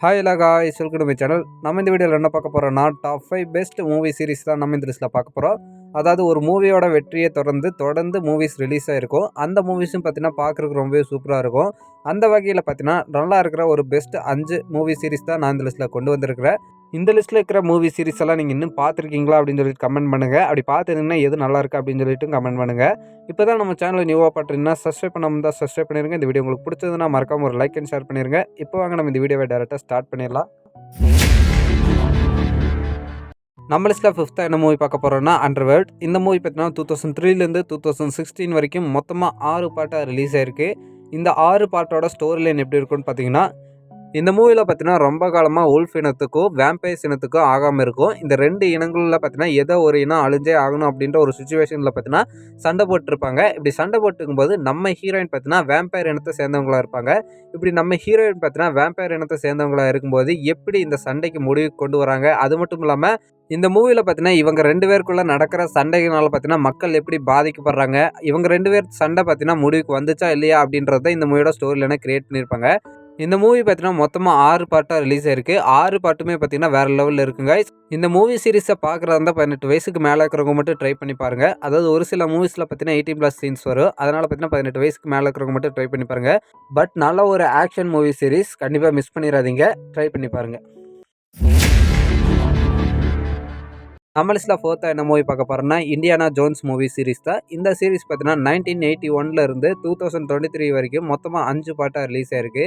Hi எல்லா guys, welcome to my channel. நம்ம இந்த வீடியோவில் என்ன பார்க்க போகிறோம்னா, டாப் 5 பெஸ்ட் மூவி சீரிஸ் தான் நம்ம இந்த லிஸ்ட்டில் பார்க்க போகிறோம். அதாவது ஒரு மூவியோட வெற்றியை தொடர்ந்து மூவிஸ் ரிலீஸ் ஆகிருக்கும். அந்த மூவிஸும் பார்த்தீங்கன்னா பார்க்குறதுக்கு ரொம்பவே சூப்பராக இருக்கும். அந்த வகையில் பார்த்தீங்கன்னா நல்லா இருக்கிற ஒரு பெஸ்ட் 5 மூவி சீரிஸ் தான் நான் இந்த லிஸ்ட்டில் கொண்டு வந்திருக்கிறேன். இந்த லிஸ்ட்டில் இருக்கிற மூவி சீரிஸ் எல்லாம் நீங்கள் இன்னும் பார்த்துருக்கீங்களா அப்படின்னு சொல்லிட்டு கமெண்ட் பண்ணுங்கள். அப்படி பார்த்துருந்தீங்கன்னா எது நல்லா இருக்குது அப்படின்னு சொல்லிட்டு கமெண்ட் பண்ணுங்கள். இப்போ தான் நம்ம சேனல் நியூவாக பார்த்துருந்தீங்கன்னா சப்ஸ்கிரைப் பண்ணாமல் தான் சப்ஸ்கிரைப் பண்ணிடுங்க. இந்த வீடியோ உங்களுக்கு பிடிச்சதுன்னா மறக்காம ஒரு லைக் அண்ட் ஷேர் பண்ணிடுங்க. இப்போ வாங்க நம்ம இந்த வீடியோவை டேரெக்டாக ஸ்டார்ட் பண்ணிடலாம். நம்ம லிஸ்ட்டில் 5th என்ன மூவி பார்க்க போகிறோம்னா அண்டர்வேர்ல்ட். இந்த மூவி பார்த்தீங்கன்னா 2003லேருந்து 2016 வரைக்கும் மொத்தமாக 6 பாட்டாக ரிலீஸ் ஆயிருக்கு. இந்த 6 பாட்டோட ஸ்டோரி லைன் எப்படி இருக்குன்னு பார்த்தீங்கன்னா, இந்த மூவியில் பார்த்தீங்கன்னா ரொம்ப காலமாக உல்ஃப் இனத்துக்கும் வேம்பைர்ஸ் இனத்துக்கும் ஆகாமல் இருக்கும். இந்த 2 இனங்களில் பார்த்தீங்கன்னா ஏதோ ஒரு இனம் அழிஞ்சே ஆகணும் அப்படின்ற ஒரு சுச்சுவேஷனில் பார்த்தீங்கன்னா சண்டை போட்டுருப்பாங்க. இப்படி சண்டை போட்டுக்கும்போது நம்ம ஹீரோயின் பார்த்தீங்கன்னா வேம்பைர் இனத்தை சேர்ந்தவங்களாக இருப்பாங்க. இப்படி நம்ம ஹீரோயின் பார்த்தீங்கன்னா வேம்பைர் இனத்தை சேர்ந்தவங்களாக இருக்கும்போது எப்படி இந்த சண்டைக்கு முடிவு கொண்டு வராங்க, அது மட்டும் இல்லாமல் இந்த மூவியில் பார்த்தீங்கன்னா இவங்க 2 பேருக்குள்ளே நடக்கிற சண்டைகளால் பார்த்தீங்கன்னா மக்கள் எப்படி பாதிக்கப்படுறாங்க, இவங்க 2 பேர் சண்டை பார்த்தீங்கன்னா முடிவுக்கு வந்துச்சா இல்லையா அப்படின்றத இந்த மூவியோட ஸ்டோரியில கிரியேட் பண்ணியிருப்பாங்க. இந்த மூவி பார்த்தீங்கன்னா மொத்தமாக 6 பாட்டாக ரிலீஸ் ஆயிருக்கு. 6 பாட்டுமே பார்த்தீங்கன்னா வேறு லெவலில் இருக்குங்க. இந்த மூவி சீரிஸை பார்க்குறதா இருந்தால் 18 வயசுக்கு மேலே இருக்கிறவங்க மட்டும் ட்ரை பண்ணி பாருங்கள். அதாவது ஒரு சில மூவிஸில் பார்த்தீங்கன்னா 18+ சீன்ஸ் வரும். அதனால் பார்த்தீங்கன்னா 18 வயசுக்கு மேலே இருக்கிறவங்க மட்டும் ட்ரை பண்ணி பாருங்கள். பட் நல்ல ஒரு ஆக்ஷன் மூவி சீரிஸ், கண்டிப்பாக மிஸ் பண்ணிடாதீங்க, ட்ரை பண்ணி பாருங்கள். நம்ம லிஸ்ட்டில் 4th என்ன மூவி பார்க்க போகிறோம்னா இண்டியானா ஜோன்ஸ் மூவி சீரிஸ் தான். இந்த சீரிஸ் பார்த்தீங்கன்னா 1981 இருந்து 2023 வரைக்கும் மொத்தமாக 5 பாட்டாக ரிலீஸ் ஆயிருக்கு.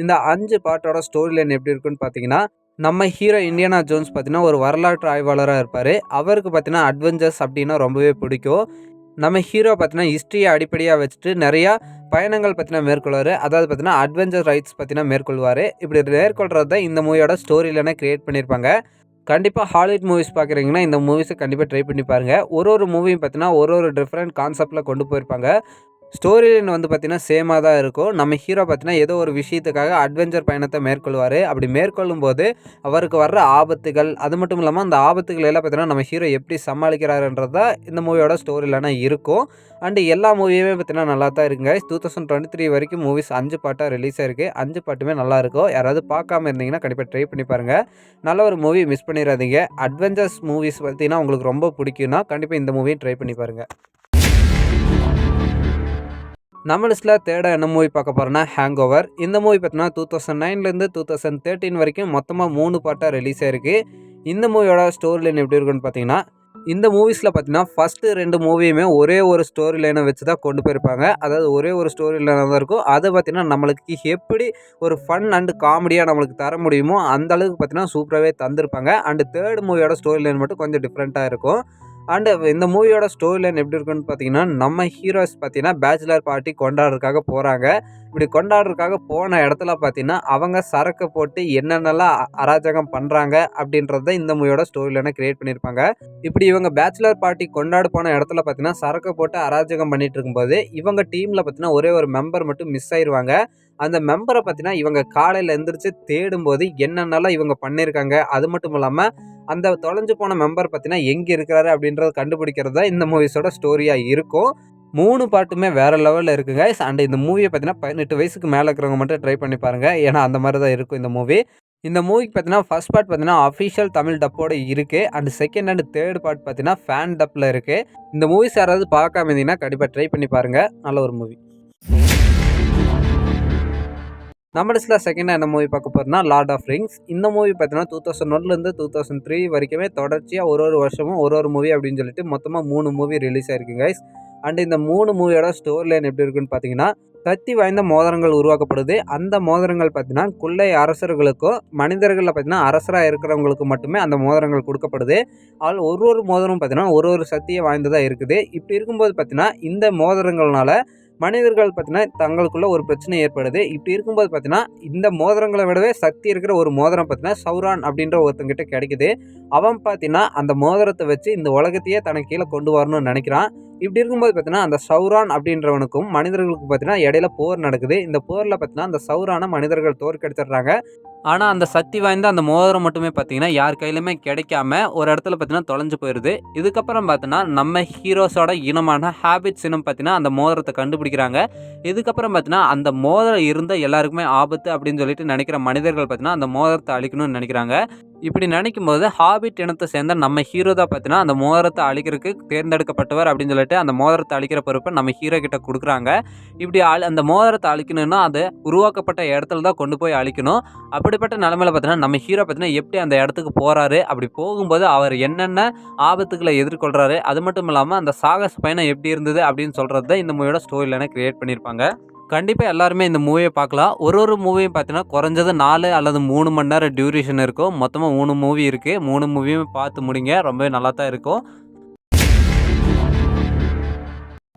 இந்த 5 பாட்டோட ஸ்டோரி லைன் எப்படி இருக்குன்னு பார்த்தீங்கன்னா, நம்ம ஹீரோ இண்டியானா ஜோன்ஸ் பார்த்தீங்கன்னா ஒரு வரலாற்று ஆய்வாளராக இருப்பார். அவருக்கு பார்த்தீங்கன்னா அட்வென்ச்சர்ஸ் அப்படின்னா ரொம்பவே பிடிக்கும். நம்ம ஹீரோ பார்த்தீங்கன்னா ஹிஸ்ட்ரியை அடிப்படையாக வச்சுட்டு நிறையா பயணங்கள் பார்த்தீங்கன்னா மேற்கொள்வார். அதாவது பார்த்தீங்கன்னா அட்வென்ச்சர் ரைட்ஸ் பார்த்தீங்கன்னா மேற்கொள்வார். இப்படி மேற்கொள்கிறது தான் இந்த மூவியோட ஸ்டோரி லைனை கிரியேட் பண்ணியிருப்பாங்க. கண்டிப்பாக ஹாலிவுட் மூவிஸ் பார்க்குறீங்கன்னா இந்த மூவிஸை கண்டிப்பாக ட்ரை பண்ணி பாருங்கள். ஒரு மூவியும் பார்த்தீங்கன்னா ஒரு டிஃப்ரெண்ட் கான்செப்டில் கொண்டு போயிருப்பாங்க. ஸ்டோரி லைன் வந்து பார்த்தீங்கன்னா சேமாக தான் இருக்கும். நம்ம ஹீரோ பார்த்தீங்கன்னா ஏதோ ஒரு விஷயத்துக்காக அட்வென்ச்சர் பயணத்தை மேற்கொள்வார். அப்படி மேற்கொள்ளும் போது அவருக்கு வர்ற ஆபத்துகள், அது மட்டும் இல்லாமல் அந்த ஆபத்துகள் எல்லாம் பார்த்தீங்கன்னா நம்ம ஹீரோ எப்படி சமாளிக்கிறாருன்றது தான் இந்த மூவியோட ஸ்டோரி லைனாக இருக்கும். அண்டு எல்லா மூவியுமே பார்த்தீங்கன்னா நல்லா தான் இருக்குங்க. 2023 வரைக்கும் மூவிஸ் 5 பாட்டாக ரிலீஸ் ஆயிருக்கு. 5 பாட்டுமே நல்லாயிருக்கும். யாராவது பார்க்காம இருந்தீங்கன்னா கண்டிப்பாக ட்ரை பண்ணி பாருங்கள். நல்ல ஒரு மூவி, மிஸ் பண்ணிடாதீங்க. அட்வென்ச்சர்ஸ் மூவிஸ் பார்த்தீங்கன்னா உங்களுக்கு ரொம்ப பிடிக்கும்னா கண்டிப்பாக இந்த மூவியும் ட்ரை பண்ணி பாருங்கள். நம்ம லிஸ்ட்டில் 3rd என்ன மூவி பார்க்க போகிறோன்னா ஹேங் ஓவர். இந்த மூவி பார்த்தீங்கன்னா 2009லேருந்து 2013 வரைக்கும் மொத்தமாக 3 பாட்டாக ரிலீஸ் ஆயிருக்கு. இந்த மூவியோட ஸ்டோரி லைன் எப்படி இருக்குன்னு பார்த்தீங்கன்னா, இந்த மூவிஸில் பார்த்தீங்கன்னா ஃபஸ்ட்டு 2 மூவியுமே ஒரே ஒரு ஸ்டோரி லைனை வச்சு தான் கொண்டு போயிருப்பாங்க. அதாவது ஒரே ஒரு ஸ்டோரி லைனாக தான் இருக்கும். அதை பார்த்தீங்கன்னா நம்மளுக்கு எப்படி ஒரு ஃபன் அண்டு காமெடியாக நம்மளுக்கு தர முடியுமோ அந்த அளவுக்கு பார்த்தீங்கன்னா சூப்பராகவே தந்திருப்பாங்க. அண்டு 3rd மூவியோட ஸ்டோரி லைன் மட்டும் கொஞ்சம் டிஃப்ரெண்ட்டாக இருக்கும். அண்டு இந்த மூவியோட ஸ்டோரி லைன் எப்படி இருக்குன்னு பார்த்தீங்கன்னா, நம்ம ஹீரோஸ் பார்த்தீங்கன்னா பேச்சுலர் பார்ட்டி கொண்டாடுறதுக்காக போகிறாங்க. இப்படி கொண்டாடுறதுக்காக போன இடத்துல பார்த்தீங்கன்னா அவங்க சரக்கு போட்டு என்னென்னலாம் அராஜகம் பண்ணுறாங்க அப்படின்றது தான் இந்த மூவியோட ஸ்டோரி லைனை கிரியேட் பண்ணியிருப்பாங்க. இப்படி இவங்க பேச்சுலர் பார்ட்டி கொண்டாட போன இடத்துல பார்த்தீங்கன்னா சரக்கு போட்டு அராஜகம் பண்ணிட்டு இருக்கும்போது இவங்க டீமில் பார்த்தீங்கன்னா ஒரே ஒரு மெம்பர் மட்டும் மிஸ் ஆயிடுவாங்க. அந்த மெம்பரை பார்த்தீங்கன்னா இவங்க காலையில் எந்திரிச்சு தேடும்போது என்னென்னலாம் இவங்க பண்ணியிருக்காங்க, அது மட்டும் இல்லாமல் அந்த தொலைஞ்சு போன மெம்பர் பார்த்தீங்கன்னா எங்கே இருக்கிறாரு அப்படின்றத கண்டுபிடிக்கிறது தான் இந்த மூவிஸோட ஸ்டோரியாக இருக்கும். 3 பாட்டுமே வேறு லெவலில் இருக்குங்க. அண்ட் இந்த மூவியை பார்த்தீங்கன்னா 18 வயசுக்கு மேலே இருக்கிறவங்க மட்டும் ட்ரை பண்ணி பாருங்கள். ஏன்னா அந்த மாதிரி தான் இருக்கும் இந்த மூவி. இந்த மூவிக்கு பார்த்தீங்கன்னா ஃபர்ஸ்ட் பார்ட் பார்த்தீங்கன்னா அஃபிஷியல் தமிழ் டப்போடு இருக்குது. And second and 3rd part பார்த்தீங்கன்னா ஃபேன் டப்பில் இருக்குது. இந்த மூவிஸ் யாராவது பார்க்காம இருந்தீங்கன்னா கண்டிப்பாக ட்ரை பண்ணி பாருங்கள். நல்ல ஒரு மூவி. நம்ம லிஸ்ட்டில் 2nd என்ன மூவி பார்க்க போகிறோம்னா லார்ட் ஆஃப் ரிங்ஸ். இந்த மூவி பார்த்தீங்கன்னா 2001லேருந்து 2003 வரைக்குமே தொடர்ச்சியாக ஒரு வருஷமும் ஒரு மூவி அப்படின்னு சொல்லிட்டு மொத்தமாக 3 மூவி ரிலீஸ் ஆயிருக்கு கைஸ். அண்ட் இந்த 3 மூவியோட ஸ்டோரி லைன் எப்படி இருக்குன்னு பார்த்தீங்கன்னா, சக்தி வாய்ந்த மோதிரங்கள் உருவாக்கப்படுது. அந்த மோதிரங்கள் பார்த்தீங்கன்னா கொள்ளை அரசர்களுக்கும் மனிதர்களில் பார்த்தீங்கன்னா அரசராக இருக்கிறவங்களுக்கு மட்டுமே அந்த மோதிரங்கள் கொடுக்கப்படுது. அதில் ஒரு மோதிரம் பார்த்தீங்கன்னா ஒரு சக்தியை வாய்ந்ததாக இருக்குது. இப்படி இருக்கும்போது பார்த்தீங்கன்னா இந்த மோதிரங்கள்னால மனிதர்கள் பார்த்தீங்கன்னா தங்களுக்குள்ள ஒரு பிரச்சனை ஏற்படுது. இப்படி இருக்கும்போது பார்த்தீங்கன்னா இந்த மோதிரங்களை விடவே சக்தி இருக்கிற ஒரு மோதிரம் பார்த்தீங்கன்னா சௌரான் அப்படின்ற ஒருத்தங்கிட்ட கிடைக்குது. அவன் பார்த்தீங்கன்னா அந்த மோதிரத்தை வச்சு இந்த உலகத்தையே தனக்கு கீழே கொண்டு வரணும்னு நினைக்கிறான். இப்படி இருக்கும்போது பார்த்தீங்கன்னா அந்த சௌரான் அப்படின்றவனுக்கும் மனிதர்களுக்கும் பார்த்தீங்கன்னா இடையில போர் நடக்குது. இந்த போரில் பார்த்தீங்கன்னா அந்த சௌரானை மனிதர்கள் தோற்கடிச்சிடுறாங்க. ஆனா, அந்த சக்தி வாய்ந்த அந்த மோதிரம் மட்டுமே பார்த்தீங்கன்னா, யார் கையிலுமே கிடைக்காம ஒரு இடத்துல பார்த்தீங்கன்னா தொலைஞ்சு போயிருது. இதுக்கப்புறம் பார்த்தீங்கன்னா, நம்ம ஹீரோஸோட இனமான ஹாபிட்ஸ் இனம் பார்த்தீங்கன்னா, அந்த மோதிரத்த கண்டுபிடிக்கிறாங்க. இதுக்கப்புறம் பார்த்தீங்கன்னா, அந்த மோதிரம் இருந்தா எல்லாருக்குமே ஆபத்து அப்படின்னு சொல்லிட்டு நெனைக்கிற மனிதர்கள் பார்த்தீங்கன்னா, அந்த மோதிரத்த அழிக்கணும்னு நெனைக்கிறாங்க. இப்படி நினைக்கும்போது ஹாபிட் இனத்த சேர்ந்த நம்ம ஹீரோ தான் பார்த்தீங்கன்னா, அந்த மோதிரத்த அழிக்கிறதுக்கு தேர்ந்தெடுக்கப்பட்டவர் அப்படின்னு சொல்லிட்டு அந்த மோதிரத்த அழிக்கிற பொறுப்ப நம்ம ஹீரோ கிட்ட குடுக்குறாங்க. இப்படி அந்த மோதிரத்த அழிக்கணும்னா, அது உருவாக்கப்பட்ட இடத்துல தான் கொண்டு போய் அழிக்கணும். அப்படிப்பட்ட நிலைமையில பார்த்தீங்கன்னா, நம்ம ஹீரோ பார்த்தீங்கன்னா, எப்படி அந்த இடத்துக்கு போறாரு, அப்படி போகும்போது அவர் என்னென்ன ஆபத்துக்கள எதிர்கொள்றாரு, அது மட்டும் இல்லாம அந்த சாகச பயணம் எப்படி இருந்தது அப்படின்னு சொல்றது தான் இந்த மூவியோட ஸ்டோரி லைனா கிரியேட் பண்ணியிருப்பாங்க. கண்டிப்பா எல்லாருமே இந்த மூவிய பார்க்கலாம். ஒரு மூவியும் பார்த்தீங்கன்னா, குறைஞ்சது 4 அல்லது 3 மணி நேரம் டியூரேஷன் இருக்கும். மொத்தமா 3 மூவி இருக்கு. 3 மூவியுமே பார்த்து முடிங்க. ரொம்பவே நல்லா தான் இருக்கும்.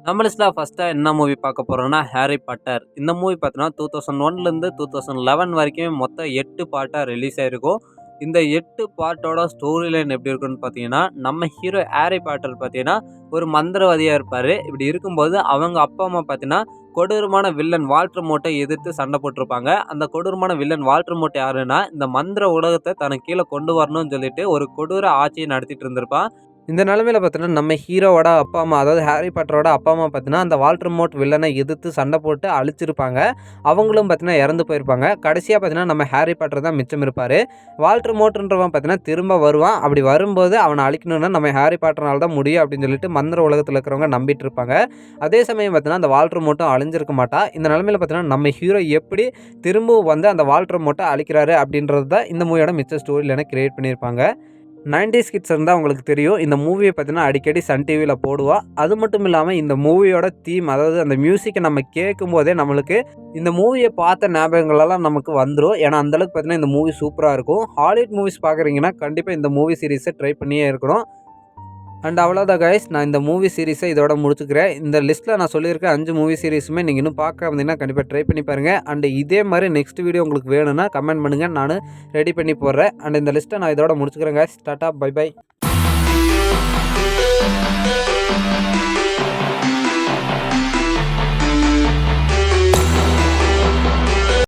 நம்ம லிஸ்ட்ல ஃபர்ஸ்ட்டா என்ன மூவி பார்க்க போறோம்னா, ஹாரி பாட்டர். இந்த மூவி பார்த்தீங்கன்னா 2001லேருந்து 2011 வரைக்கும் மொத்தம் 8 பார்ட்டா ரிலீஸ் ஆயிருக்கும். இந்த 8 பார்ட்டோட ஸ்டோரி லைன் எப்படி இருக்குன்னு பார்த்தீங்கன்னா, நம்ம ஹீரோ ஹாரி பாட்டர் பார்த்தீங்கன்னா, ஒரு மந்திரவாதியா இருப்பாரு. இப்படி இருக்கும்போது அவங்க அப்பா, அம்மா பார்த்தீங்கன்னா, கொடூரமான வில்லன் வால்டர் மோட்ட எதிர்த்து சண்டை போட்டுருப்பாங்க. அந்த கொடூரமான வில்லன் வால்டர் மோட் யாருன்னா, இந்த மந்திர உலகத்த தனக்கு கீழ கொண்டு வரணும்னு சொல்லிட்டு ஒரு கொடூர ஆட்சிய நடத்திட்டு இருந்திருப்பான். இந்த நிலைமையில பார்த்தீங்கன்னா, நம்ம ஹீரோவோட அப்பா, அம்மா அதாவது ஹாரி பாட்டரோட அப்பா, அம்மா பார்த்தீங்கன்னா, அந்த வால்டர்மோர்ட் வில்லனை எதிர்த்து சண்டை போட்டு அழிச்சிருப்பாங்க. அவங்களும் பார்த்தீங்கன்னா இறந்து போயிருப்பாங்க. கடைசியா பார்த்தீங்கன்னா, நம்ம ஹாரி பாட்டர் தான் மிச்சம் இருப்பாரு. வால்டர்மோர்ட்ன்றவன் பார்த்தீங்கன்னா, திரும்ப வருவான். அப்படி வரும்போது அவனை அழிக்கணும்னா நம்ம ஹாரி பாட்டர்னால தான் முடியும் அப்படின்னு சொல்லிட்டு மந்திர உலகத்துல இருக்கிறவங்க நம்பிட்டு இருப்பாங்க. அதே சமயம் பார்த்தீங்கன்னா, அந்த வால்டர்மோர்ட்டும் அழிஞ்சிருக்க மாட்டான். இந்த நிலைமையில பார்த்தீங்கன்னா, நம்ம ஹீரோ எப்படி திரும்பவும் வந்து அந்த வால்டர்மோர்ட்ட அழிக்கிறாரு அப்படின்றது தான் இந்த மூவியோட மிச்ச ஸ்டோரி லைனா கிரியேட் பண்ணியிருப்பாங்க. 90s கிட்ஸ் இருந்தா உங்களுக்கு தெரியும். இந்த மூவிய பார்த்தீங்கன்னா, அடிக்கடி சன் டிவில போடுவான். அது மட்டும் இல்லாம இந்த மூவியோட தீம் அதாவது அந்த மியூசிக்க நம்ம கேட்கும்போதே நம்மளுக்கு இந்த மூவிய பார்த்த ஞாபகங்கள் எல்லாம் நமக்கு வந்துரும். ஏன்னா, அந்த அளவுக்கு பார்த்தீங்கன்னா, இந்த மூவி சூப்பரா இருக்கும். ஹாலிவுட் மூவிஸ் பார்க்குறீங்கன்னா, கண்டிப்பா இந்த மூவி சீரிஸ ட்ரை பண்ணியே இருக்கணும். அண்ட் அவ்வளோதான் கைஸ். நான் இந்த மூவி சீரிஸை இதோட முடிச்சுக்கிறேன். இந்த லிஸ்ட்டில் நான் சொல்லியிருக்க 5 மூவி சீரிஸுமே நீங்கள் இன்னும் பார்க்காம இருந்தீங்கன்னா கண்டிப்பாக ட்ரை பண்ணி பாருங்கள். அண்ட் இதே மாதிரி நெக்ஸ்ட் வீடியோ உங்களுக்கு வேணும்னா கமெண்ட் பண்ணுங்கள். நான் ரெடி பண்ணி போடுறேன். அண்ட் இந்த லிஸ்ட்டை நான் இதோட முடிச்சுக்கிறேன் கைஸ். Tata bye by.